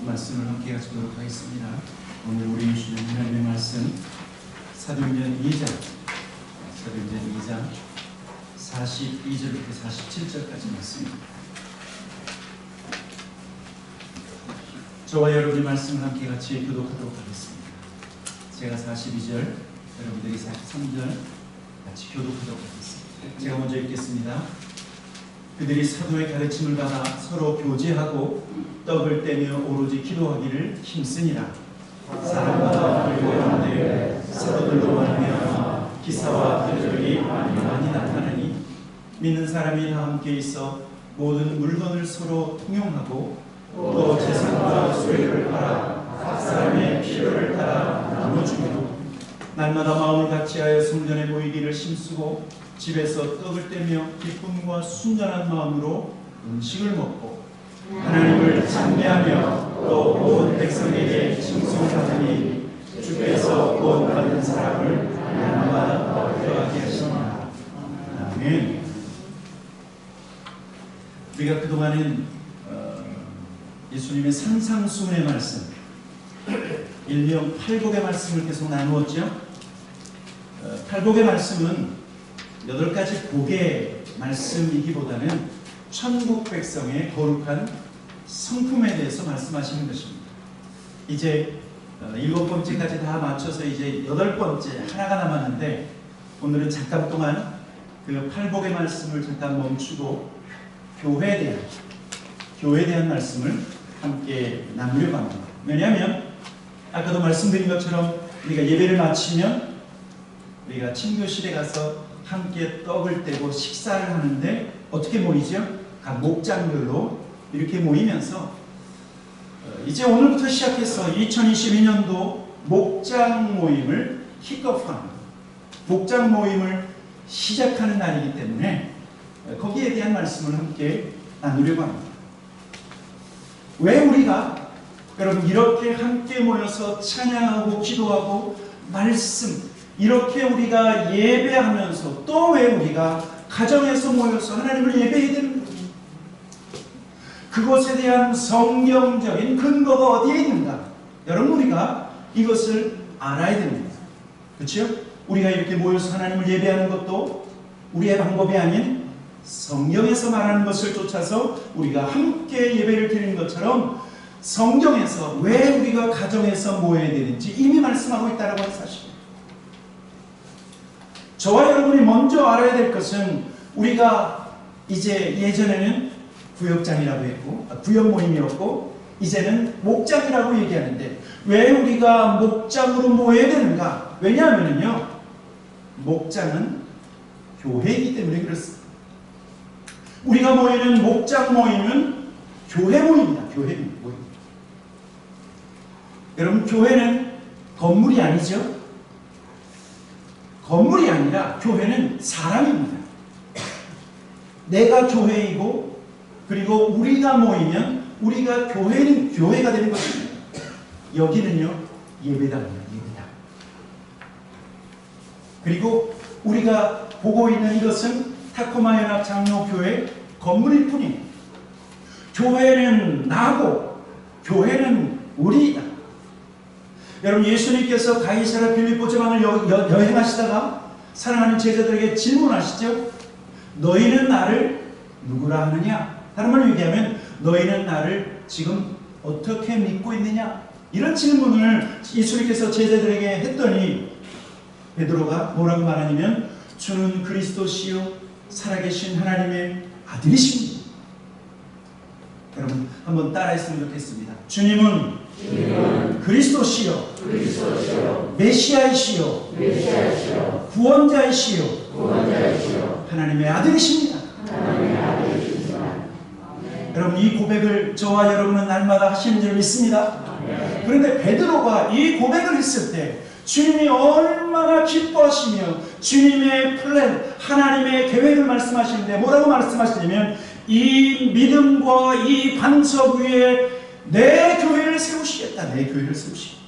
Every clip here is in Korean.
말씀을 함께 가지도록 하겠습니다. 오늘 우리 주시는 하나님의 말씀 사도행전 2장 42절부터 47절까지 말씀입니다. 저와 여러분의 말씀을 함께 같이 교독하도록 하겠습니다. 제가 42절, 여러분들이 43절 같이 교독하도록 하겠습니다. 제가 먼저 읽겠습니다. 그들이 사도의 가르침을 받아 서로 교제하고 떡을 떼며 오로지 기도하기를 힘쓰니라. 사람마다 불교하는데 사도들로 말하며 기사와 표적이 많이 나타나니 믿는 사람이 다 함께 있어 모든 물건을 서로 통용하고 또 재산과 소유를 팔아 각 사람의 필요를 따라 나눠주며 날마다 마음을 같이하여 성전에 모이기를 힘쓰고 집에서 떡을 떼며 기쁨과 순전한 마음으로 음식을 먹고 하나님을 찬미하며 또 온 백성에게 칭송하더니 주께서 구원받는 사람을 날마다 더하게 하시니라. 아멘. 우리가 그동안은 예수님의 산상수훈의 말씀, 일명 팔복의 말씀을 계속 나누었죠. 팔복의 말씀은 8가지 복의 말씀이기보다는 천국 백성의 거룩한 성품에 대해서 말씀하시는 것입니다. 이제 7번째까지 다 맞춰서 이제 8번째 하나가 남았는데 오늘은 잠깐 동안 그 팔복의 말씀을 잠깐 멈추고 교회에 대한 말씀을 함께 나누려고 합니다. 왜냐하면 아까도 말씀드린 것처럼 우리가 예배를 마치면 우리가 친교실에 가서 함께 떡을 떼고 식사를 하는데 어떻게 모이죠? 각 목장별로 이렇게 모이면서 이제 오늘부터 시작해서 2022년도 목장 모임을 킥오프하는 목장 모임을 시작하는 날이기 때문에 거기에 대한 말씀을 함께 나누려고 합니다. 왜 우리가 여러분 이렇게 함께 모여서 찬양하고 기도하고 말씀 이렇게 우리가 예배하면서 또 왜 우리가 가정에서 모여서 하나님을 예배해야 되는 거예요? 그것에 대한 성경적인 근거가 어디에 있는가? 여러분 우리가 이것을 알아야 됩니다. 그렇죠? 우리가 이렇게 모여서 하나님을 예배하는 것도 우리의 방법이 아닌 성경에서 말하는 것을 쫓아서 우리가 함께 예배를 드리는 것처럼 성경에서 왜 우리가 가정에서 모여야 되는지 이미 말씀하고 있다는 사실입니다. 저와 여러분이 먼저 알아야 될 것은 우리가 이제 예전에는 구역장이라고 했고 구역 모임이었고 이제는 목장이라고 얘기하는데 왜 우리가 목장으로 모여야 되는가? 왜냐하면요 목장은 교회이기 때문에 그렇습니다. 우리가 모이는 목장 모임은 교회 모임이다. 교회 모임. 여러분 교회는 건물이 아니죠. 건물이 아니라 교회는 사람입니다. 내가 교회이고 그리고 우리가 모이면 우리가 교회가 되는 것입니다. 여기는요 예배당입니다. 예배당. 그리고 우리가 보고 있는 이것은 타코마 연합 장로교회 건물일 뿐입니다. 교회는 나고 교회는 우리이다. 여러분 예수님께서 가이사랴 빌립보 지방을 여행하시다가 사랑하는 제자들에게 질문하시죠. 너희는 나를 누구라 하느냐? 다른 말로 얘기하면 너희는 나를 지금 어떻게 믿고 있느냐? 이런 질문을 예수님께서 제자들에게 했더니 베드로가 뭐라고 말하냐면 주는 그리스도시요 살아계신 하나님의 아들이십니다. 여러분 한번 따라했으면 좋겠습니다. 주님은 그리스도시요 메시아이시요 구원자이시요 하나님의 아들이십니다. 여러분 이 고백을 저와 여러분은 날마다 하시는 줄 믿습니다. 그런데 베드로가 이 고백을 했을 때 주님이 얼마나 기뻐하시며 주님의 플랜 하나님의 계획을 말씀하시는데 뭐라고 말씀하시냐면 이 믿음과 이 반석 위에 내 교회를 세우시겠다. 내 교회를 세우시겠다.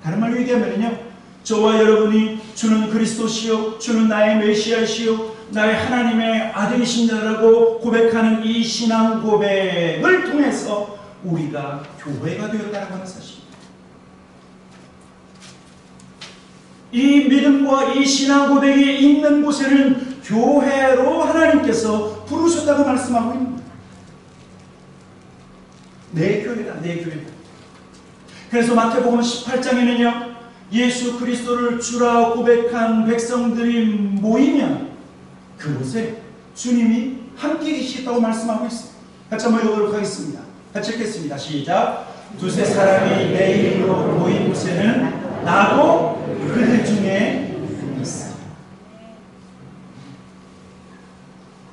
다른 말로 얘기하면요 저와 여러분이 주는 그리스도시요 주는 나의 메시아시요 나의 하나님의 아들이신 자라고 고백하는 이 신앙 고백을 통해서 우리가 교회가 되었다고 하는 사실입니다. 이 믿음과 이 신앙 고백이 있는 곳에는 교회로 하나님께서 부르셨다고 말씀하고 있습니다. 내 교회다, 내 교회다. 그래서 마태복음 18장에는요, 예수 그리스도를 주라 고백한 백성들이 모이면 그곳에 주님이 함께 계시겠다고 말씀하고 있습니다. 같이 한번 읽어보도록 하겠습니다. 같이 읽겠습니다. 시작. 두세 사람이 내 이름으로 모인 곳에는 나도 그들 중에 있어.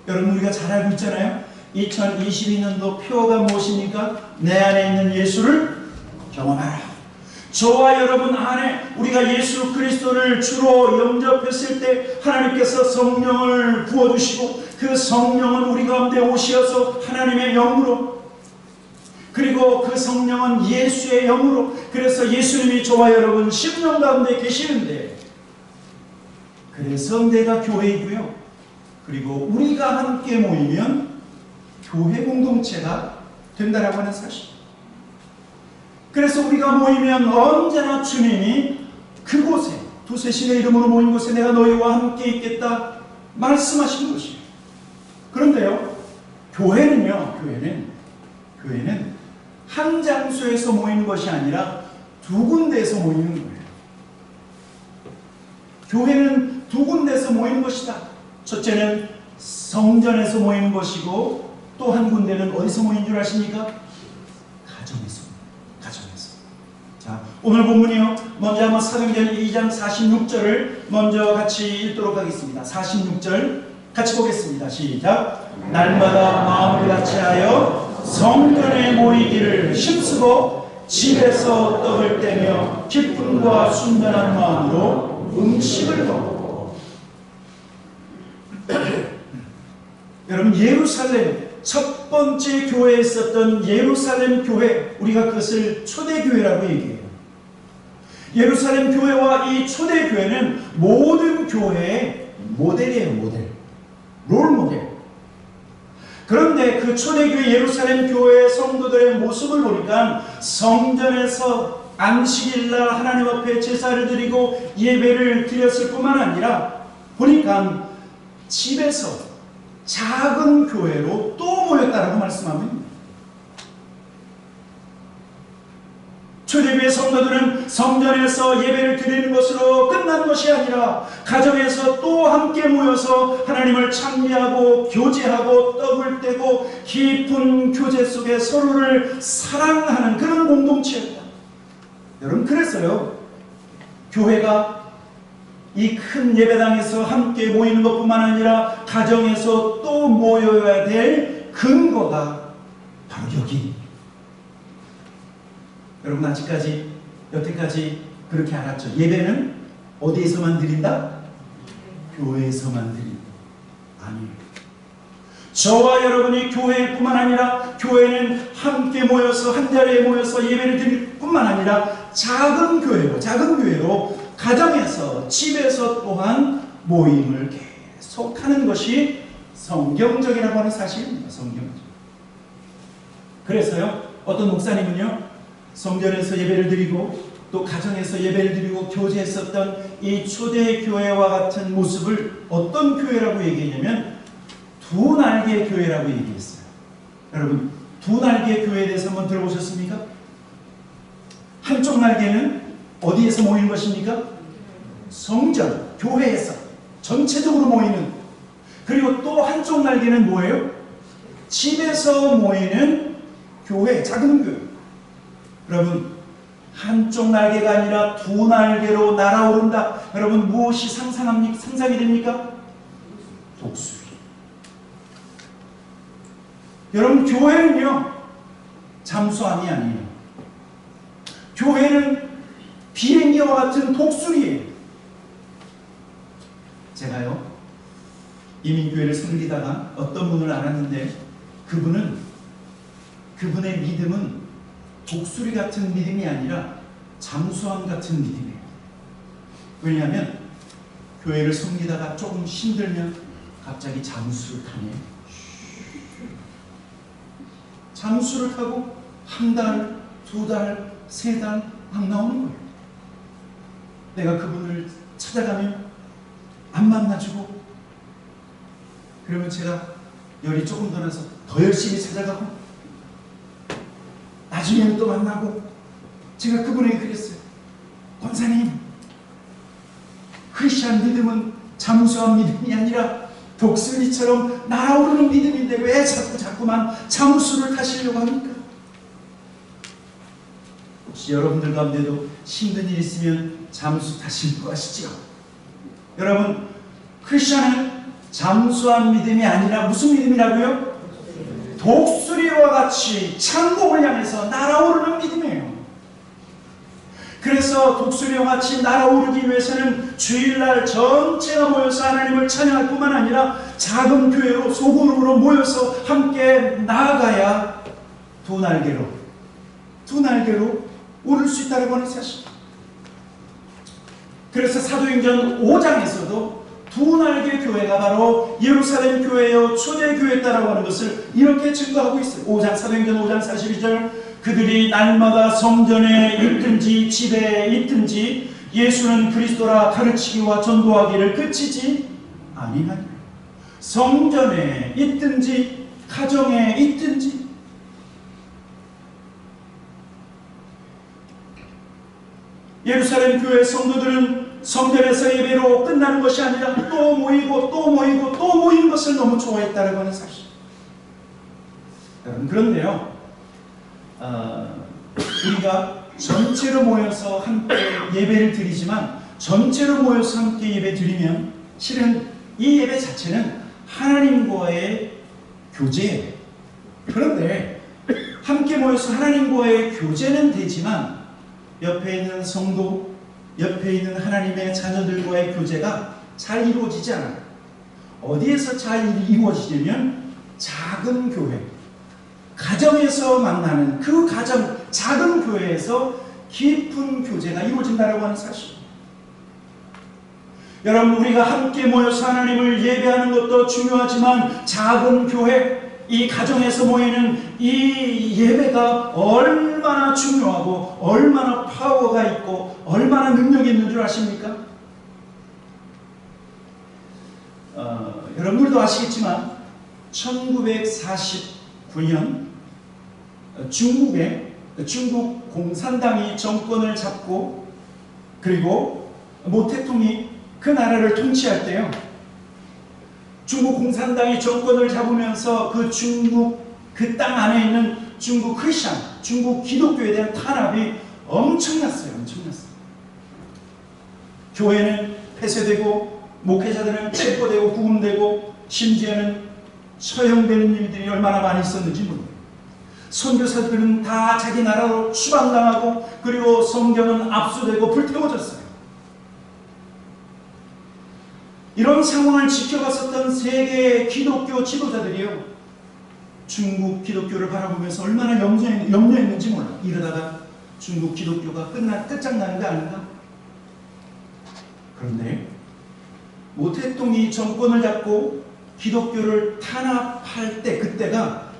여러분, 우리가 잘 알고 있잖아요. 2022년도 표어가 무엇입니까? 내 안에 있는 예수를 경험하라. 저와 여러분 안에 우리가 예수 그리스도를 주로 영접했을 때 하나님께서 성령을 부어주시고 그 성령은 우리 가운데 오셔서 하나님의 영으로, 그리고 그 성령은 예수의 영으로, 그래서 예수님이 저와 여러분 심령 가운데 계시는데, 그래서 내가 교회이고요, 그리고 우리가 함께 모이면 교회 공동체가 된다라고 하는 사실. 그래서 우리가 모이면 언제나 주님이 그곳에, 두세 신의 이름으로 모인 곳에 내가 너희와 함께 있겠다 말씀하시는 것이에요. 그런데요, 교회는 한 장소에서 모이는 것이 아니라 두 군데에서 모이는 거예요. 교회는 두 군데에서 모이는 것이다. 첫째는 성전에서 모이는 것이고, 또 한 군데는 어디서 모인 줄 아십니까? 가정에서. 자, 오늘 본문이요, 먼저 한번 사도행전 2장 46절을 먼저 같이 읽도록 하겠습니다. 46절 같이 보겠습니다. 시작. 날마다 마음을 같이하여 성전에 모이기를 힘쓰고 집에서 떡을 떼며 기쁨과 순전한 마음으로 음식을 먹고. 여러분, 예루살렘 첫 번째 교회에 있었던 예루살렘 교회, 우리가 그것을 초대교회라고 얘기해요. 예루살렘 교회와 이 초대교회는 모든 교회의 모델이에요. 롤모델. 그런데 그 초대교회 예루살렘 교회의 성도들의 모습을 보니까 성전에서 안식일날 하나님 앞에 제사를 드리고 예배를 드렸을 뿐만 아니라 보니까 집에서 작은 교회로 또 모였다라고 말씀하고 있습니다. 초대교회 성도들은 성전에서 예배를 드리는 것으로 끝난 것이 아니라 가정에서 또 함께 모여서 하나님을 찬미하고 교제하고 떡을 떼고 깊은 교제 속에 서로를 사랑하는 그런 공동체였다. 여러분, 그래서요, 교회가 이 큰 예배당에서 함께 모이는 것뿐만 아니라 가정에서 또 모여야 될 근거가 바로 여기. 여러분, 아직까지 여태까지 그렇게 알았죠? 예배는 어디에서만 드린다? 교회에서만 드린다. 아니에요. 저와 여러분이 교회일 뿐만 아니라 교회는 함께 모여서 한 자리에 모여서 예배를 드릴 뿐만 아니라 작은 교회로 가정에서, 집에서 또한 모임을 계속하는 것이 성경적이라고 하는 사실입니다. 성경적. 그래서요, 어떤 목사님은요, 성전에서 예배를 드리고 또 가정에서 예배를 드리고 교제했었던 이 초대교회와 같은 모습을 어떤 교회라고 얘기했냐면 두 날개의 교회라고 얘기했어요. 여러분, 두 날개의 교회에 대해서 한번 들어보셨습니까? 한쪽 날개는 어디에서 모이는 것입니까? 성전, 교회에서 전체적으로 모이는. 그리고 또 한쪽 날개는 뭐예요? 집에서 모이는 교회, 작은 교회. 여러분, 한쪽 날개가 아니라 두 날개로 날아오른다. 여러분, 무엇이 상상이 됩니까? 독수리. 여러분, 교회는요, 잠수함이 아니에요. 교회는 비행기와 같은 독수리예요. 제가요, 이민교회를 섬기다가 어떤 분을 알았는데 그분의 믿음은 독수리 같은 믿음이 아니라 잠수함 같은 믿음이에요. 왜냐하면 교회를 섬기다가 조금 힘들면 갑자기 잠수를 타네요. 잠수를 타고 한 달, 두 달, 세 달 안 나오는 거예요. 내가 그분을 찾아가면 안 만나주고, 그러면 제가 열이 조금 더 나서 더 열심히 찾아가고, 나중에는 또 만나고. 제가 그분에게 그랬어요. 권사님, 크리스찬 믿음은 잠수한 믿음이 아니라 독수리처럼 날아오르는 믿음인데 왜 자꾸만 잠수를 타시려고 합니까? 혹시 여러분들 가운데도 힘든 일 있으면 잠수 타실 거 아시죠? 여러분, 크리스찬은 잠수한 믿음이 아니라 무슨 믿음이라고요? 독수리와 같이 창공을 향해서 날아오르는 믿음이에요. 그래서 독수리와 같이 날아오르기 위해서는 주일날 전체가 모여서 하나님을 찬양할 뿐만 아니라 작은 교회로 소그룹으로 모여서 함께 나아가야 두 날개로 오를 수 있다고 하는 사실. 그래서 사도행전 5장에서도 두 날개 교회가 바로 예루살렘 교회요 초대교회였다라고 하는 것을 이렇게 증거하고 있어요. 사도행전 5장 42절, 그들이 날마다 성전에 있든지 집에 있든지 예수는 그리스도라 가르치기와 전도하기를 그치지 아니하니라. 성전에 있든지 가정에 있든지. 예루살렘 교회 성도들은 성전에서 예배로 끝나는 것이 아니라 또 모이고 또 모이고 또 모이는 것을 너무 좋아했다라고 하는 사실. 여러분, 그런데요, 우리가 전체로 모여서 함께 예배를 드리지만, 전체로 모여서 함께 예배 드리면 실은 이 예배 자체는 하나님과의 교제예요. 그런데 함께 모여서 하나님과의 교제는 되지만 옆에 있는 성도, 옆에 있는 하나님의 자녀들과의 교제가 잘 이루어지지 않아요. 어디에서 잘 이루어지냐면 작은 교회, 가정에서 만나는 그 가정, 작은 교회에서 깊은 교제가 이루어진다고 하는 사실. 여러분, 우리가 함께 모여서 하나님을 예배하는 것도 중요하지만 작은 교회, 이 가정에서 모이는 이 예배가 얼마나 중요하고 얼마나 파워가 있고 얼마나 능력이 있는 줄 아십니까? 여러분들도 아시겠지만 1949년 중국 공산당이 정권을 잡고, 그리고 모태통이 그 나라를 통치할 때요, 중국 공산당이 정권을 잡으면서 그 중국 그 땅 안에 있는 중국 크리스천, 중국 기독교에 대한 탄압이 엄청났어요. 교회는 폐쇄되고 목회자들은 체포되고 구금되고 심지어는 처형되는 일들이 얼마나 많이 있었는지 모릅니다. 선교사들은 다 자기 나라로 추방당하고, 그리고 성경은 압수되고 불태워졌어요. 이런 상황을 지켜봤었던 세계 기독교 지도자들이요, 중국 기독교를 바라보면서 얼마나 염려했는지 몰라. 이러다가 중국 기독교가 끝장나는 게 아닌가? 그런데 모태통이 정권을 잡고 기독교를 탄압할 때, 그때가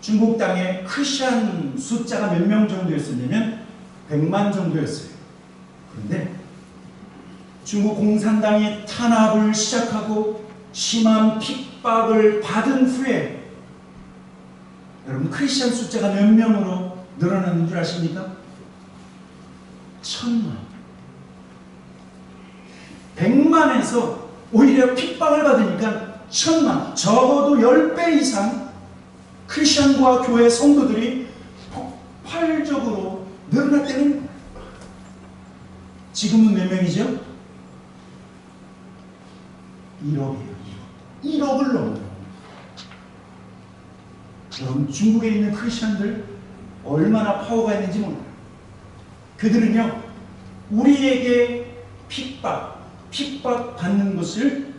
중국 땅에 크리스천 숫자가 몇 명 정도였었냐면 100만 정도였어요. 그런데 중국 공산당이 탄압을 시작하고 심한 핍박을 받은 후에 여러분, 크리스천 숫자가 몇 명으로 늘어나는 줄 아십니까? 1000만. 100만에서 오히려 핍박을 받으니까 1000만, 적어도 10배 이상 크리스천과 교회 성도들이 폭발적으로 늘어났다는. 지금은 몇 명이죠? 1억이에요. 1억을 넘어요. 여러분, 중국에 있는 크리스천들 얼마나 파워가 있는지 몰라요. 그들은요, 우리에게 핍박받는 것을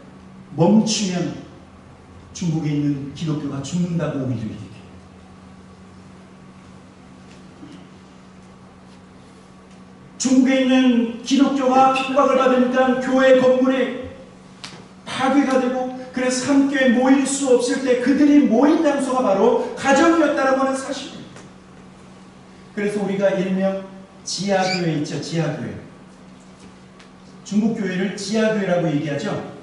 멈추면 중국에 있는 기독교가 죽는다고 오히려 얘기해요. 중국에 있는 기독교가 핍박을 받으니까 교회 건물이 파괴가 되고, 그래서 함께 모일 수 없을 때 그들이 모인 장소가 바로 가정이었다라고 하는 사실입니다. 그래서 우리가 일명 지하교회 있죠. 지하교회. 중국 교회를 지하교회라고 얘기하죠.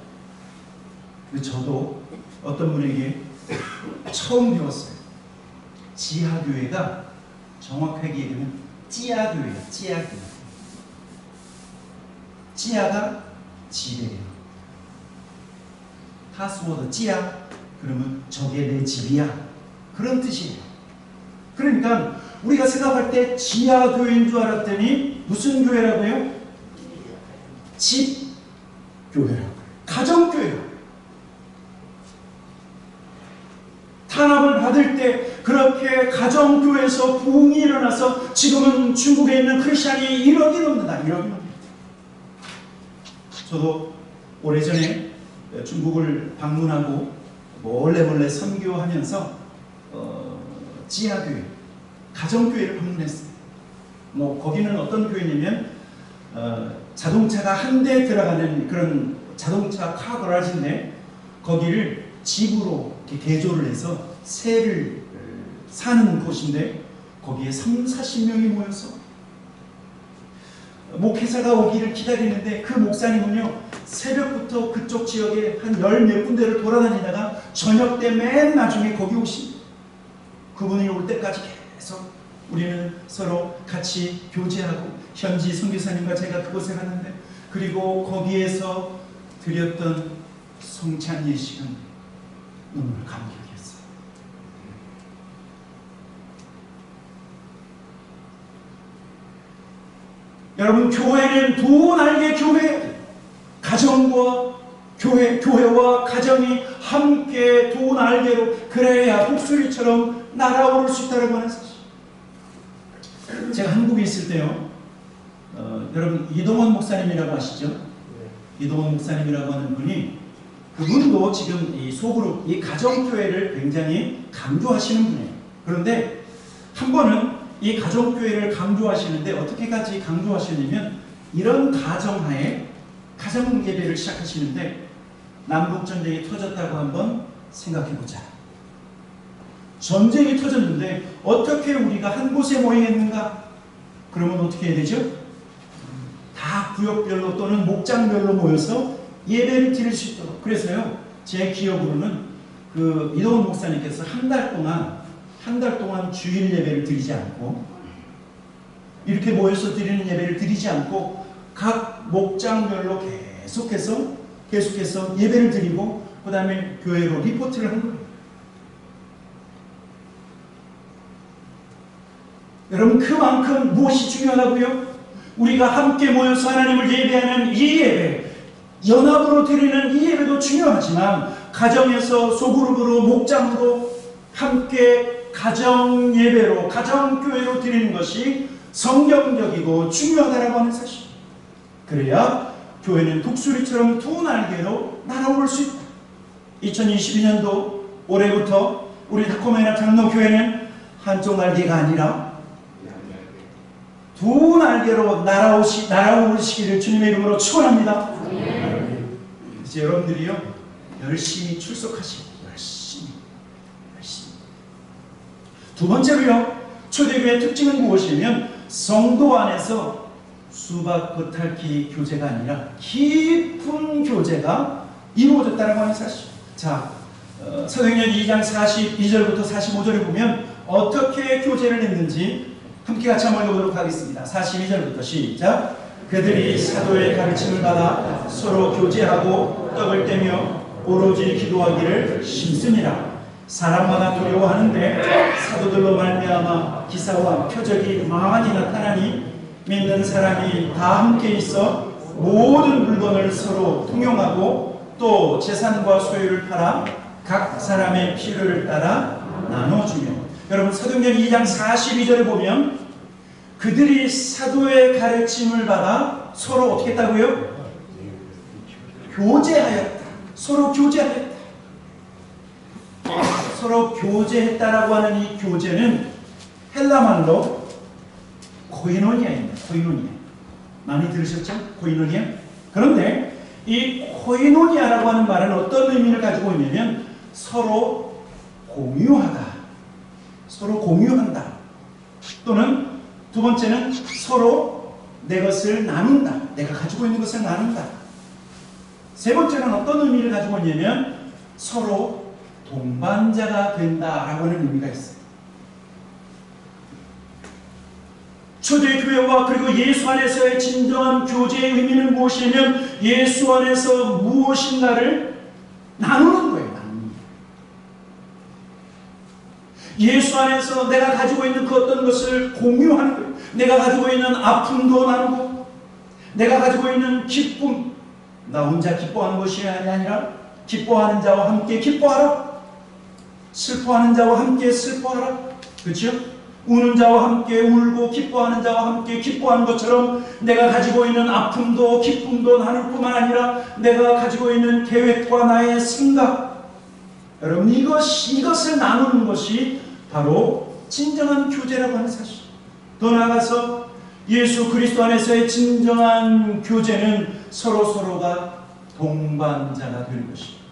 저도 어떤 분에게 처음 배웠어요. 지하교회가 정확하게 얘기하면 찌야교회예요. 찌야교회. 찌야가 집이에요. 파스워드 찌야 그러면 저게 내 집이야. 그런 뜻이에요. 그러니까 우리가 생각할 때 지하교회인 줄 알았더니 무슨 교회라고 해요? 집교회라고. 가정교회라고. 탄압을 받을 때 그렇게 가정교회에서 부흥이 일어나서 지금은 중국에 있는 크리스찬이 1억이 넘는다. 1억이 넘는다. 저도 오래전에 중국을 방문하고 몰래 선교하면서 지하교회, 가정교회를 방문했어요. 거기는 어떤 교회냐면 자동차가 한 대 들어가는 그런 자동차 카 거라지인데 거기를 집으로 이렇게 개조를 해서 새를 사는 곳인데 거기에 30-40명이 모여서 목회자가 오기를 기다리는데 그 목사님은요 새벽부터 그쪽 지역에 한 10몇 군데를 돌아다니다가 저녁 때 맨 나중에 거기 오십니다. 그분이 올 때까지 계속 우리는 서로 같이 교제하고 현지 선교사님과 제가 그곳에 갔는데 그리고 거기에서 드렸던 성찬 예식은 눈물 감격이었어요. 여러분 교회는 두 날개 교회, 가정과 교회와 가정이 함께 두 날개로 그래야 독수리처럼 날아오를 수 있다고 하는 사실. 제가 한국에 있을 때요, 여러분 이동원 목사님이라고 아시죠? 이동원 목사님이라고 하는 분이 그분도 지금 이 소그룹, 이 가정교회를 굉장히 강조하시는 분이에요. 그런데 한 번은 이 가정교회를 강조하시는데 어떻게까지 강조하시냐면 이런 가정하에 가정 예배를 시작하시는데 남북전쟁이 터졌다고 한번 생각해보자. 전쟁이 터졌는데 어떻게 우리가 한 곳에 모이겠는가? 그러면 어떻게 해야 되죠? 다 구역별로 또는 목장별로 모여서 예배를 드릴 수 있도록. 그래서요 제 기억으로는 그 이동훈 목사님께서 한 달 동안 주일 예배를 드리지 않고 이렇게 모여서 드리는 예배를 드리지 않고 각 목장별로 계속해서 예배를 드리고 그 다음에 교회로 리포트를 한 거예요. 여러분 그만큼 무엇이 중요하다고요? 우리가 함께 모여서 하나님을 예배하는 이 예배, 연합으로 드리는 이 예배도 중요하지만 가정에서 소그룹으로 목장으로 함께 가정 예배로 가정교회로 드리는 것이 성경적이고 중요하다고 하는 사실. 그래야 교회는 독수리처럼 두 날개로 날아올 수 있다. 2022년도 올해부터 우리 다코메나 장로교회는 한쪽 날개가 아니라 두 날개로 날아오시기를 주님의 이름으로 축원합니다. 이제 여러분들이요 열심히 출석하시고 열심히. 두 번째로요 초대교회의 특징은 무엇이냐면 성도 안에서 수박 겉핥기 교제가 아니라 깊은 교제가 이루어졌다는 하는 사실. 자, 사도행전 2장 42절부터 45절에 보면 어떻게 교제를 했는지 함께 같이 한번 읽어보도록 하겠습니다. 42절부터 시작. 그들이 사도의 가르침을 받아 서로 교제하고 떡을 떼며 오로지 기도하기를 심습니다. 사람마다 두려워하는데 사도들로 말미암아 기사와 표적이 많이 나타나니 믿는 사람이 다 함께 있어 모든 물건을 서로 통용하고 또 재산과 소유를 팔아 각 사람의 필요를 따라 나눠주며. 여러분 사도행전 2장 42절에 보면 그들이 사도의 가르침을 받아 서로 어떻게 했다고요? 교제하였다. 서로 교제하였다. 서로 교제했다라고 하는 이 교제는 헬라말로 코이노니아입니다. 코이노니아. 많이 들으셨죠? 코이노니아. 그런데 이 코이노니아라고 하는 말은 어떤 의미를 가지고 있냐면 서로 공유하다, 서로 공유한다. 또는 두 번째는 서로 내 것을 나눈다, 내가 가지고 있는 것을 나눈다. 세 번째는 어떤 의미를 가지고 있냐면 서로 동반자가 된다라고 하는 의미가 있어요. 초대의 교회와 그리고 예수 안에서의 진정한 교제의 의미는 무엇이냐면 예수 안에서 무엇인가를 나누는 거예요. 나누는 거예요. 예수 안에서 내가 가지고 있는 그 어떤 것을 공유하는 거예요. 내가 가지고 있는 아픔도 나누고 내가 가지고 있는 기쁨, 나 혼자 기뻐하는 것이 아니라 기뻐하는 자와 함께 기뻐하라. 슬퍼하는 자와 함께 슬퍼하라. 그렇죠? 우는 자와 함께 울고 기뻐하는 자와 함께 기뻐하는 것처럼 내가 가지고 있는 아픔도 기쁨도 나눌 뿐만 아니라 내가 가지고 있는 계획과 나의 생각, 여러분 이것을 나누는 것이 바로 진정한 교제라고 하는 사실. 더 나아가서 예수 그리스도 안에서의 진정한 교제는 서로가 동반자가 되는 것입니다.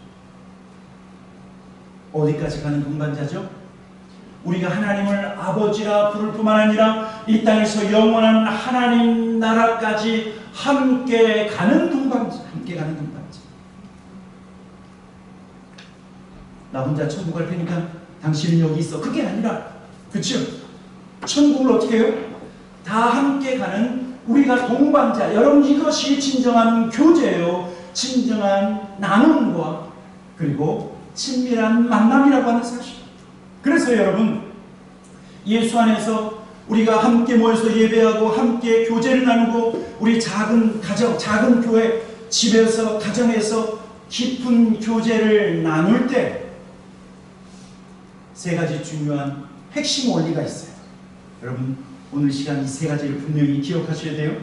어디까지 가는 동반자죠? 우리가 하나님을 아버지라 부를 뿐만 아니라 이 땅에서 영원한 하나님 나라까지 함께 가는 동반자, 함께 가는 동반자. 나 혼자 천국 갈 테니까 당신은 여기 있어. 그게 아니라, 그렇죠? 천국을 어떻게 해요? 다 함께 가는 우리가 동반자. 여러분 이것이 진정한 교제예요. 진정한 나눔과 그리고 친밀한 만남이라고 하는 사실. 그래서 여러분 예수 안에서 우리가 함께 모여서 예배하고 함께 교제를 나누고 우리 작은 가정, 작은 교회, 집에서 가정에서 깊은 교제를 나눌 때 세 가지 중요한 핵심 원리가 있어요. 여러분 오늘 시간 이 세 가지를 분명히 기억하셔야 돼요.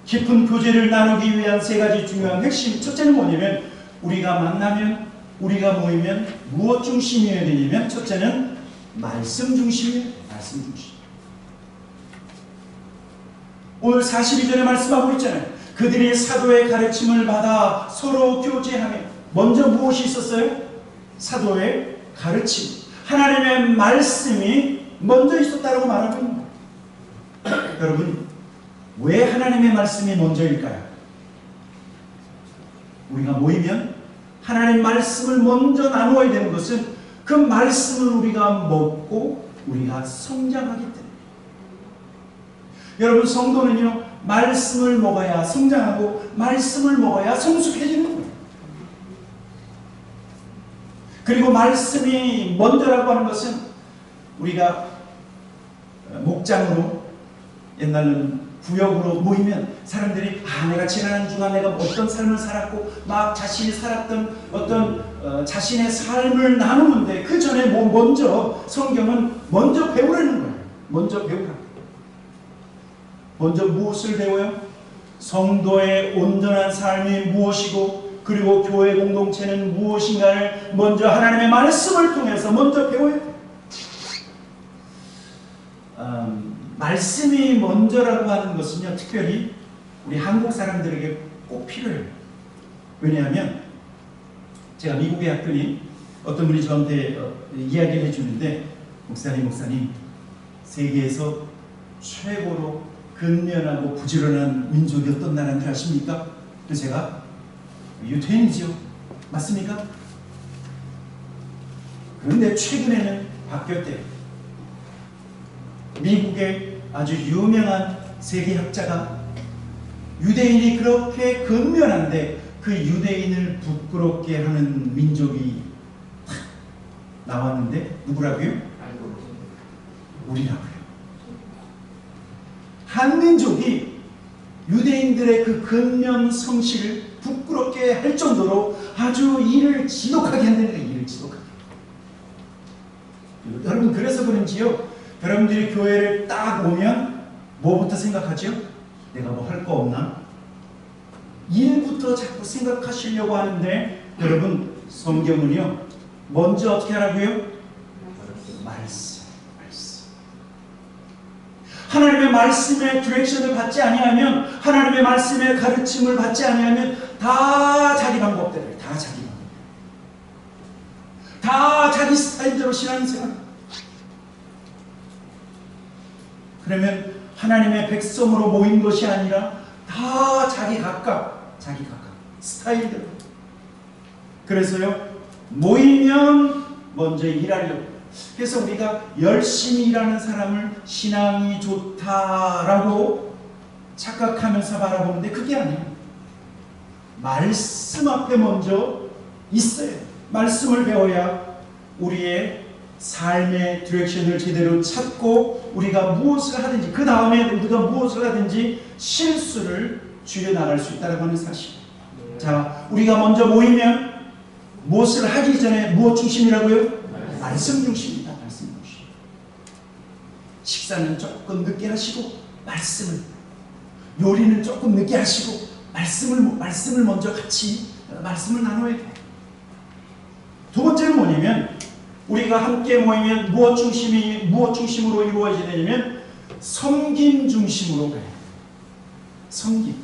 깊은 교제를 나누기 위한 세 가지 중요한 핵심. 첫째는 뭐냐면 우리가 만나면, 우리가 모이면 무엇 중심이어야 되냐면 첫째는 말씀 중심이에요. 말씀 중심. 오늘 42절에 말씀하고 있잖아요. 그들이 사도의 가르침을 받아 서로 교제하며. 먼저 무엇이 있었어요? 사도의 가르침. 하나님의 말씀이 먼저 있었다고 말하고 있는 거예요. 여러분 왜 하나님의 말씀이 먼저일까요? 우리가 모이면 하나님의 말씀을 먼저 나누어야 되는 것은 그 말씀을 우리가 먹고 우리가 성장하기 때문에. 여러분 성도는요 말씀을 먹어야 성장하고 말씀을 먹어야 성숙해지는 거예요. 그리고 말씀이 먼저라고 하는 것은 우리가 목장으로 옛날에는 구역으로 모이면 사람들이 내가 지난 한 주간 내가 어떤 삶을 살았고 막 자신이 살았던 어떤 자신의 삶을 나누는데 그 전에 먼저 성경은 먼저 배우라는 거예요. 먼저 배우라. 먼저 무엇을 배워요? 성도의 온전한 삶이 무엇이고 그리고 교회 공동체는 무엇인가를 먼저 하나님의 말씀을 통해서 먼저 배워야 돼요. 말씀이 먼저라고 하는 것은요 특별히 우리 한국 사람들에게 꼭 필요해요. 왜냐하면 제가 미국에 갔더니 어떤 분이 저한테 이야기를 해주는데 목사님 세계에서 최고로 근면하고 부지런한 민족이 어떤 나라인 줄 아십니까? 그래서 제가 유태인이죠. 맞습니까? 그런데 최근에는 바뀌었대요. 미국의 아주 유명한 세계학자가 유대인이 그렇게 근면한데 그 유대인을 부끄럽게 하는 민족이 나왔는데 누구라고요? 우리라고요. 한민족이 유대인들의 그 근면 성실을 부끄럽게 할 정도로 아주 일을 지독하게 한다는 거예요. 일을 지독하게. 여러분 그래서 그런지요. 여러분들이 교회를 딱 오면 뭐부터 생각하죠? 내가 뭐 할 거 없나? 일부터 자꾸 생각하시려고 하는데 여러분 성경은요. 먼저 어떻게 하라고요? 말씀. 하나님의 말씀의 디렉션을 받지 아니하면, 하나님의 말씀의 가르침을 받지 아니하면 다 자기 방법대로, 다 자기 방법, 다 자기 스타일대로 신앙생활. 그러면 하나님의 백성으로 모인 것이 아니라 다 자기 각각 스타일대로. 그래서요, 모이면 먼저 일하려고. 그래서 우리가 열심히 일하는 사람을 신앙이 좋다라고 착각하면서 바라보는데 그게 아니에요. 말씀 앞에 먼저 있어요. 말씀을 배워야 우리의 삶의 디렉션을 제대로 찾고 우리가 무엇을 하든지, 그 다음에 우리가 무엇을 하든지 실수를 줄여나갈 수 있다는 하는 사실. 자, 우리가 먼저 모이면 무엇을 하기 전에 무엇 중심이라고요? 말씀 중심이다. 말씀 중심. 식사는 조금 늦게 하시고 말씀을, 요리는 조금 늦게 하시고 말씀을 먼저 같이 말씀을 나눠야 돼. 두 번째는 뭐냐면, 우리가 함께 모이면 무엇 중심으로 이루어져야 되냐면 섬김 중심으로 가요. 섬김.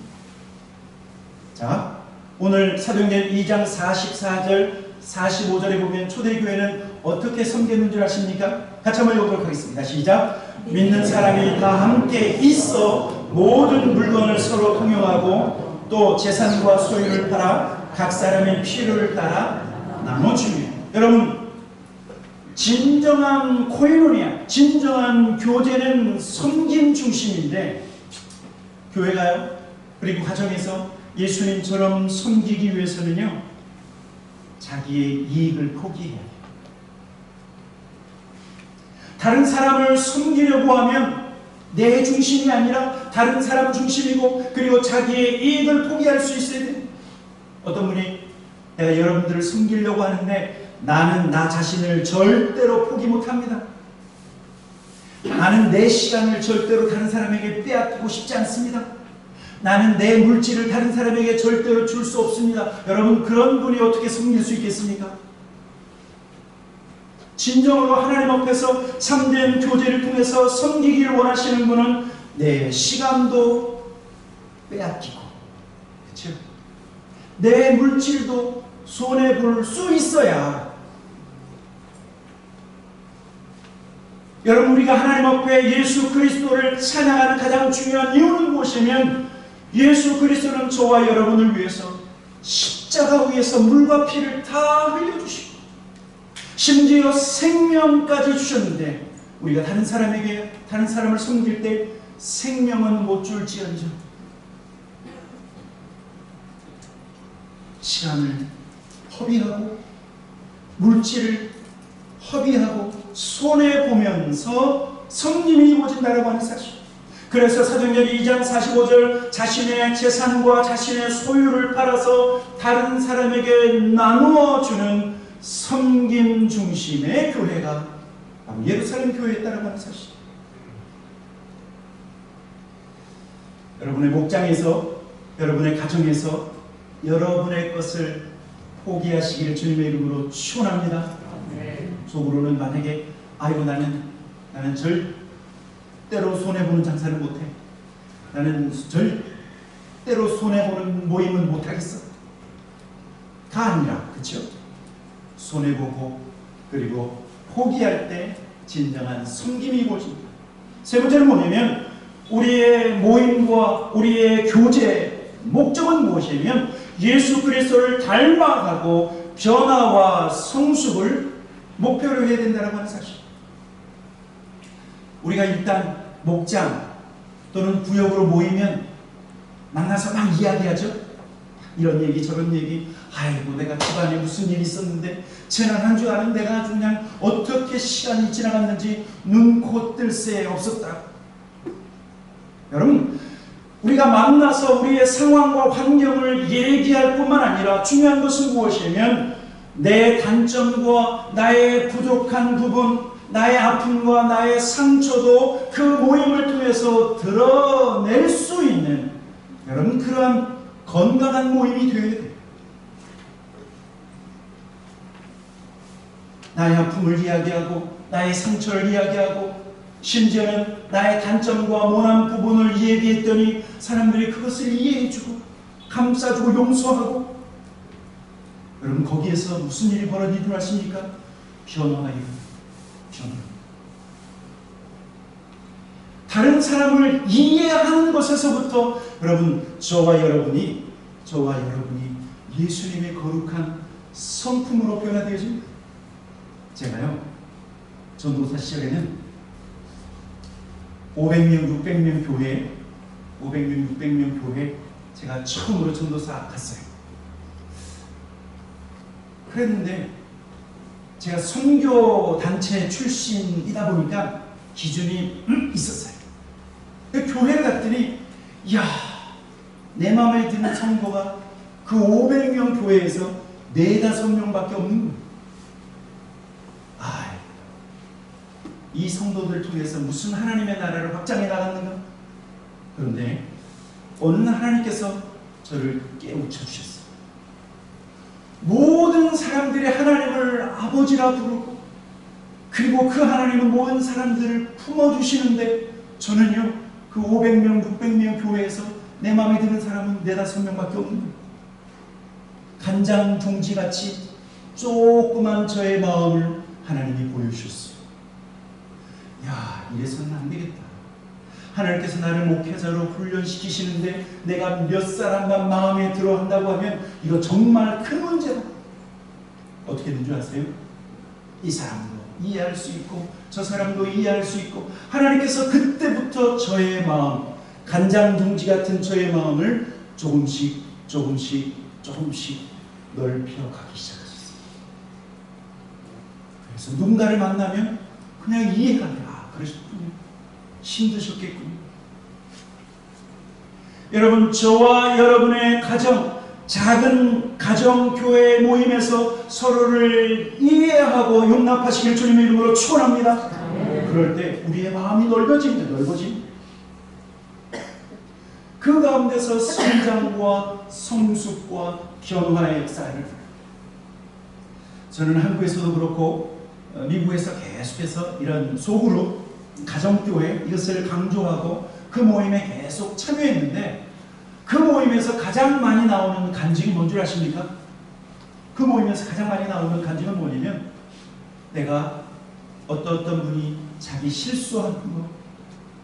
자, 오늘 사도행전 2장 44절 45절에 보면 초대교회는 어떻게 섬겼는 줄 아십니까? 같이 한번 읽어보도록 하겠습니다. 시작. 믿는 사람이 다 함께 있어 모든 물건을 서로 통용하고 또 재산과 소유를 팔아 각 사람의 필요를 따라 나눠주며. 여러분, 진정한 코이노니아, 진정한 교제는 섬김 중심인데, 교회가요, 그리고 가정에서 예수님처럼 섬기기 위해서는요, 자기의 이익을 포기해야 해요. 다른 사람을 섬기려고 하면 내 중심이 아니라 다른 사람 중심이고, 그리고 자기의 이익을 포기할 수 있어야 돼요. 어떤 분이, 내가 여러분들을 섬기려고 하는데 나는 나 자신을 절대로 포기 못합니다. 나는 내 시간을 절대로 다른 사람에게 빼앗기고 싶지 않습니다. 나는 내 물질을 다른 사람에게 절대로 줄 수 없습니다. 여러분, 그런 분이 어떻게 섬길 수 있겠습니까? 진정으로 하나님 앞에서 참된 교제를 통해서 섬기기를 원하시는 분은 내 시간도 빼앗기고, 그렇죠? 내 물질도 손해볼 수 있어야. 여러분, 우리가 하나님 앞에 예수 그리스도를 찬양하는 가장 중요한 이유는 무엇이냐면, 예수 그리스도는 저와 여러분을 위해서 십자가 위에서 물과 피를 다 흘려주시고 심지어 생명까지 주셨는데, 우리가 다른 사람을 섬길 때 생명은 못 줄지언정 시간을 허비하고 물질을 허비하고 손해보면서 섬김이 이루어진다고 하는 사실. 그래서 사도행전 2장 45절, 자신의 재산과 자신의 소유를 팔아서 다른 사람에게 나누어 주는 섬김 중심의 교회가 바로 예루살렘 교회였다고 하는 사실. 여러분의 목장에서, 여러분의 가정에서 여러분의 것을 포기하시기를 주님의 이름으로 축원합니다. 속으로는 만약에 아이고 나는 절대로 손해보는 장사는 못해, 나는 절대로 손해보는 모임은 못하겠어, 다 아니라, 그렇죠? 손해보고 그리고 포기할 때 진정한 섬김이 이루어집니다. 세 번째는 뭐냐면, 우리의 모임과 우리의 교제 목적은 무엇이냐면 예수 그리스도를 닮아가고 변화와 성숙을 목표로 해야 된다고 하는 사실. 우리가 일단 목장 또는 구역으로 모이면 만나서 막 이야기하죠. 이런 얘기 저런 얘기. 아이고 내가 집안에 무슨 일이 있었는데 지난 한 주간은 내가 아주 그냥 어떻게 시간이 지나갔는지 눈코 뜰 새 없었다. 여러분, 우리가 만나서 우리의 상황과 환경을 얘기할 뿐만 아니라 중요한 것은 무엇이냐면 내 단점과 나의 부족한 부분, 나의 아픔과 나의 상처도 그 모임을 통해서 드러낼 수 있는, 여러분, 그러한 건강한 모임이 되어야 돼요. 나의 아픔을 이야기하고 나의 상처를 이야기하고 심지어는 나의 단점과 모난 부분을 얘기했더니 사람들이 그것을 이해해주고 감싸주고 용서하고, 여러분 거기에서 무슨 일이 벌어지는 줄 아십니까? 변화가 일어나요. 변화. 다른 사람을 이해하는 것에서부터 여러분 저와 여러분이 예수님의 거룩한 성품으로 변화되어집니다. 제가요 전도사 시절에는 500명, 600명 교회, 500명, 600명 교회 제가 처음으로 전도사 갔어요. 그랬는데 제가 선교단체 출신이다 보니까 기준이 있었어요. 교회를 갔더니 이야, 내 마음에 드는 성도가 그 500명 교회에서 4-5명밖에 없는 거예요. 이 성도들 통해서 무슨 하나님의 나라를 확장해 나갔는가? 그런데 어느 날 하나님께서 저를 깨우쳐 주셨어요. 모든 사람들이 하나님을 아버지라 부르고, 그리고 그 하나님은 모든 사람들을 품어주시는데 저는요 그 500명, 600명 교회에서 내 마음에 드는 사람은 4-5명밖에 없는 거예요. 간장종지같이 조그만 저의 마음을 하나님이 보여주셨어요. 야, 이래서는 안 되겠다. 하나님께서 나를 목회자로 훈련시키시는데 내가 몇 사람만 마음에 들어 한다고 하면 이거 정말 큰 문제다. 어떻게 된 줄 아세요? 이 사람도 이해할 수 있고 저 사람도 이해할 수 있고, 하나님께서 그때부터 저의 마음, 간장둥지 같은 저의 마음을 조금씩 넓혀가기 시작하셨어요. 그래서 누군가를 만나면 그냥 이해하게, 그러셨군요. 힘드셨겠군요. 여러분, 저와 여러분의 가정, 작은 가정교회 모임에서 서로를 이해하고 용납하시길 주님의 이름으로 축원합니다. 그럴 때 우리의 마음이 넓어집니다. 그 가운데서 성장과 성숙과 변화의 역사를, 저는 한국에서도 그렇고 미국에서 계속해서 이런 소그룹 가정교회 이것을 강조하고 그 모임에 계속 참여했는데, 그 모임에서 가장 많이 나오는 간증이 뭔 줄 아십니까? 그 모임에서 가장 많이 나오는 간증은 뭐냐면, 내가 어떤 분이 자기 실수한 거,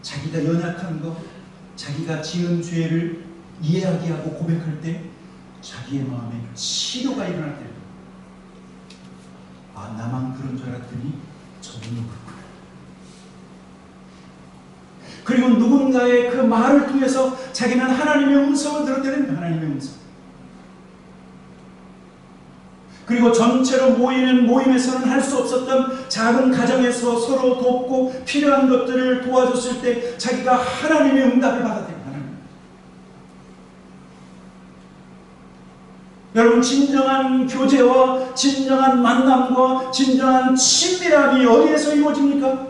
자기가 연약한 거, 자기가 지은 죄를 이야기하고 고백할 때 자기의 마음에 치료가 일어날 때, 나만 그런 줄 알았더니 저분도 그렇구나. 그리고 누군가의 그 말을 통해서 자기는 하나님의 음성을 들었게 됩니다. 하나님의 음성. 그리고 전체로 모이는 모임에서는 할 수 없었던 작은 가정에서 서로 돕고 필요한 것들을 도와줬을 때 자기가 하나님의 응답을 받아들여요. 여러분, 진정한 교제와 진정한 만남과 진정한 친밀함이 어디에서 이루어집니까?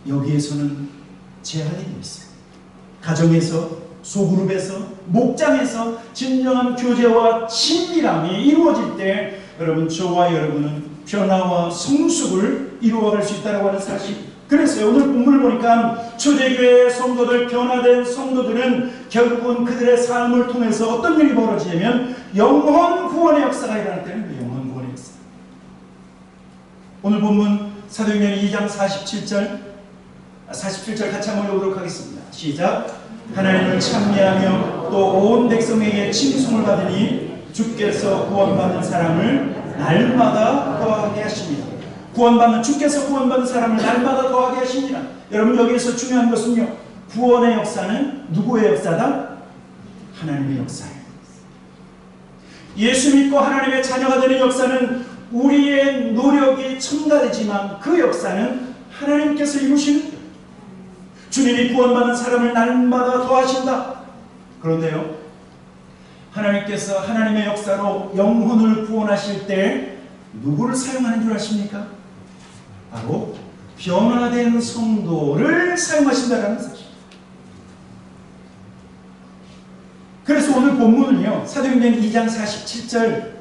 여기에서는 제한이 되어 있어요. 가정에서, 소그룹에서, 목장에서 진정한 교제와 친밀함이 이루어질 때 여러분, 저와 여러분은 변화와 성숙을 이루어갈 수 있다고 하는 사실. 그래서 오늘 본문을 보니까 초대교회 성도들, 변화된 성도들은 결국은 그들의 삶을 통해서 어떤 일이 벌어지냐면 영혼 구원의 역사가 일어날 때는 영혼 구원의 역사. 오늘 본문 사도행전 2장 47절 같이 한번 읽어보도록 하겠습니다. 시작. 하나님을 찬미하며 또 온 백성에게 칭송을 받으니 주께서 구원받는 사람을 날마다 더하게 하십니다. 주께서 구원받는 사람을 날마다 더하게 하십니다. 여러분, 여기에서 중요한 것은요, 구원의 역사는 누구의 역사다? 하나님의 역사예요. 예수 믿고 하나님의 자녀가 되는 역사는 우리의 노력이 첨가되지만 그 역사는 하나님께서 이루시는 거예요. 주님이 구원받는 사람을 날마다 더하신다. 그런데요, 하나님께서 하나님의 역사로 영혼을 구원하실 때 누구를 사용하는 줄 아십니까? 바로 변화된 성도를 사용하신다는 사실. 그래서 오늘 본문은요, 사도행전 2장 47절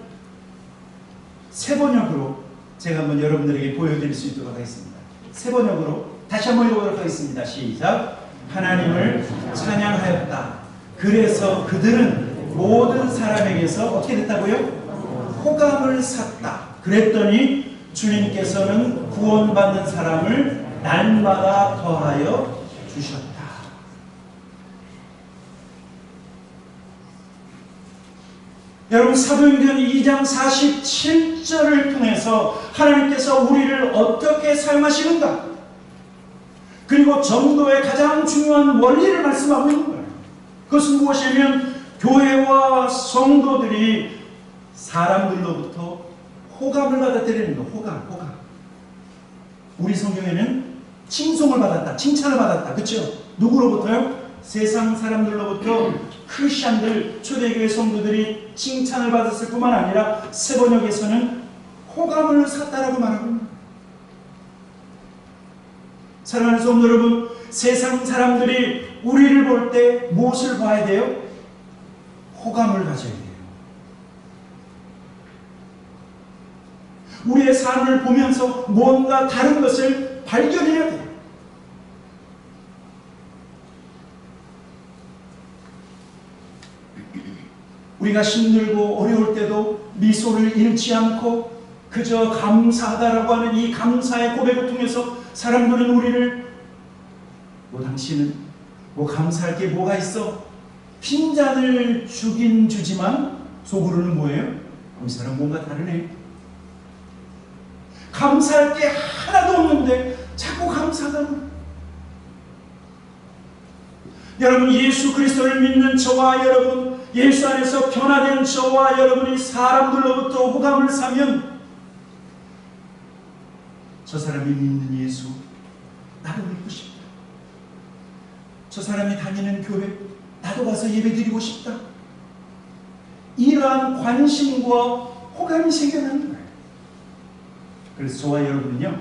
세 번역으로 제가 한번 여러분들에게 보여드릴 수 있도록 하겠습니다. 세 번역으로 다시 한번 읽어보도록 하겠습니다. 시작. 하나님을 찬양하였다. 그래서 그들은 모든 사람에게서 어떻게 됐다고요? 호감을 샀다. 그랬더니 주님께서는 구원받는 사람을 날마다 더하여 주셨다. 여러분, 사도행전 2장 47절을 통해서 하나님께서 우리를 어떻게 사용하시는가, 그리고 전도의 가장 중요한 원리를 말씀하고 있는 거예요. 그것은 무엇이냐면 교회와 성도들이 사람들로부터 호감을 받아들이는 거. 호감. 우리 성경에는 칭송을 받았다, 칭찬을 받았다. 그렇죠? 누구로부터요? 세상 사람들로부터 크리스천들, 초대교회 성도들이 칭찬을 받았을 뿐만 아니라 세번역에서는 호감을 샀다라고 말하고 있습니다. 사랑하는 성도 여러분, 세상 사람들이 우리를 볼 때 무엇을 봐야 돼요? 호감을 가져야 돼요. 우리의 삶을 보면서 뭔가 다른 것을 발견해야 돼요. 우리가 힘들고 어려울 때도 미소를 잃지 않고 그저 감사하다라고 하는 이 감사의 고백을 통해서 사람들은 우리를 당신은 감사할 게 뭐가 있어? 핀잔을 주긴 주지만 속으로는 뭐예요? 이 사람 뭔가 다르네. 감사할 게 하나도 없는데 자꾸 감사하다고. 여러분, 예수 그리스도를 믿는 저와 여러분, 예수 안에서 변화된 저와 여러분이 사람들로부터 호감을 사면 저 사람이 믿는 예수 나도 믿고 싶다. 저 사람이 다니는 교회 나도 가서 예배드리고 싶다. 이러한 관심과 호감이 생겨나는 거예요. 그래서 저와 여러분은요,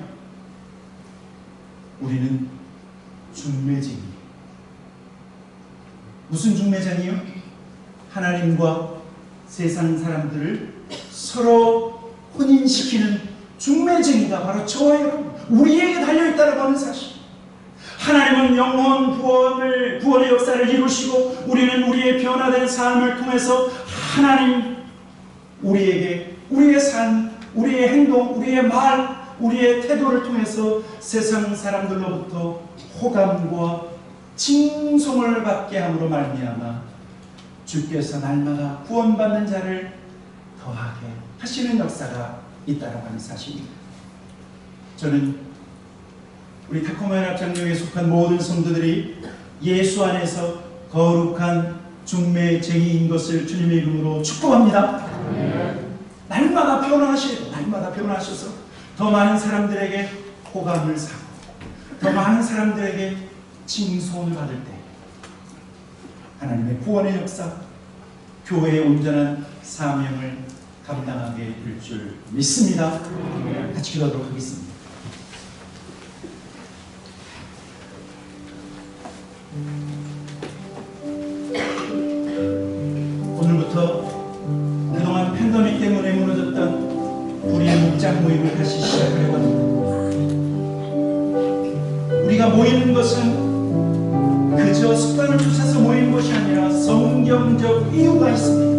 우리는 중매쟁이. 무슨 중매장이요? 하나님과 세상 사람들을 서로 혼인시키는 중매쟁이가 바로 저와 여러분, 우리에게 달려있다고 하는 사실. 하나님은 영혼 구원의 역사를 이루시고 우리는 우리의 변화된 삶을 통해서 하나님 우리에게 우리의 삶, 우리의 행동, 우리의 말, 우리의 태도를 통해서 세상 사람들로부터 호감과 칭송을 받게 함으로 말미암아 주께서 날마다 구원받는 자를 더하게 하시는 역사가 있다고 하는 사실입니다. 저는 우리 타코마 연합장로에 속한 모든 성도들이 예수 안에서 거룩한 중매쟁이인 것을 주님의 이름으로 축복합니다. 날마다 변화하셔요. 날마다 변화하셔서 더 많은 사람들에게 호감을 사고 더 많은 사람들에게 칭송을 받을 때 하나님의 구원의 역사, 교회의 온전한 사명을 감당하게 될 줄 믿습니다. 같이 기도하도록 하겠습니다. 오늘부터 그동안 팬데믹 때문에 무너졌던 우리의 목장 모임을 다시 시작하려고 합니다. 우리가 모이는 것은 그저 습관을 쫓아서 모이는 것이 아니라 성경적 이유가 있습니다.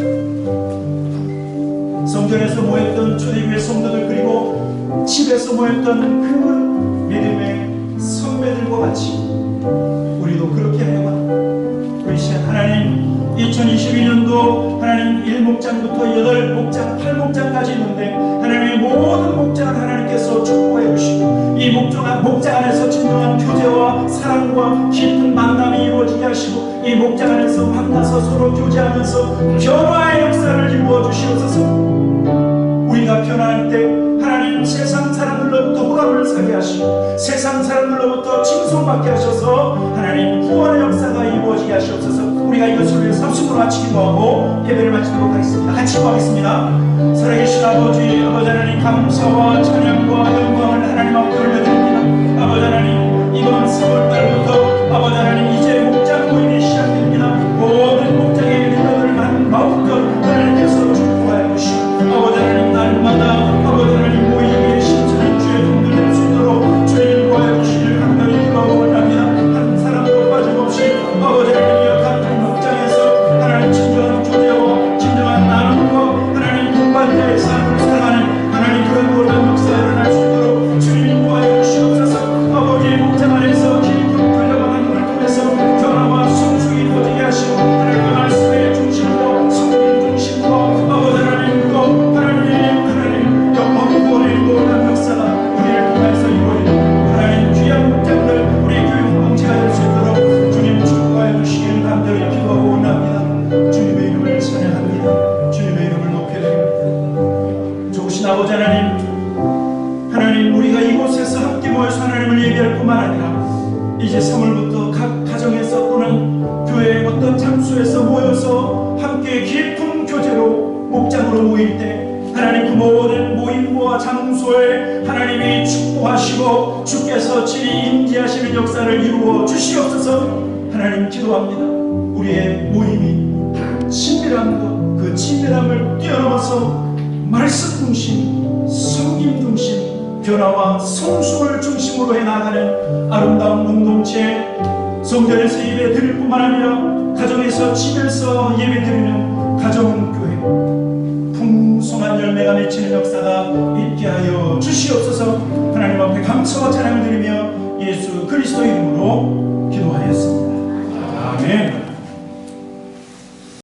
성전에서 모였던 초대교회 성도들, 그리고 집에서 모였던 그 믿음의 선배들과 같이 우리도 그렇게 하려고 합니다. 우리 시간 하나님, 2022년도 하나님 1목장부터 8목장, 8목장까지 있는데 하나님의 모든 목장을 하나님께서 축복해 주시고 이 목장 안에서 진정한 교제와 사랑과 깊은 만남이 이루어지게 하시고 이 목장 안에서 만나서 서로 교제하면서 변화의 역사를 이루어 주시옵소서. 우리가 변화할 때 하나님 세상 사람들로부터 호감을 사게 하시고 세상 사람들로부터 칭송받게 하셔서 하나님 구원의 역사가 이루어지게 하시옵소서. 우리가 이것을 위해 삼순으로 같이 기도하고 예배를 마치도록 하겠습니다. 같이 기도하겠습니다. 살아계신 아버지 하나님, 감사와 찬양과 영광을 하나님 앞에 올려드립니다. 아버지 하나님, 이번 4월달부터 아버지 하나님 이제 목장 모임이 시작됩니다. 모든 목장의 리더들을 마음껏 하나님께서 축복하여 주시고 아버지 하나님, 날마다 아버지 하나님 모임에 신천한 주의 종들 될 수 있도록 주의 인도하여 주시길 간절히 3월부터 각 가정에서 또는 교회의 어떤 장소에서 모여서 함께 깊은 교제로 목장으로 모일 때 하나님 그 모든 모임과 장소에 하나님이 축복하시고 주께서 친히 임재하시는 역사를 이루어 주시옵소서. 하나님 기도합니다. 우리의 모임이 친밀한 것, 그 친밀함을 뛰어넘어서 말씀 중심, 성김 중심, 변화와 성숙을 중심으로 해나가는 아름다운 공동체, 성전에서 예배 드릴 뿐만 아니라 가정에서 집에서 예배 드리는 가정교회, 풍성한 열매가 맺히는 역사가 있게 하여 주시옵소서. 하나님 앞에 감사와 찬양을 드리며 예수 그리스도 이름으로 기도하였습니다. 아멘.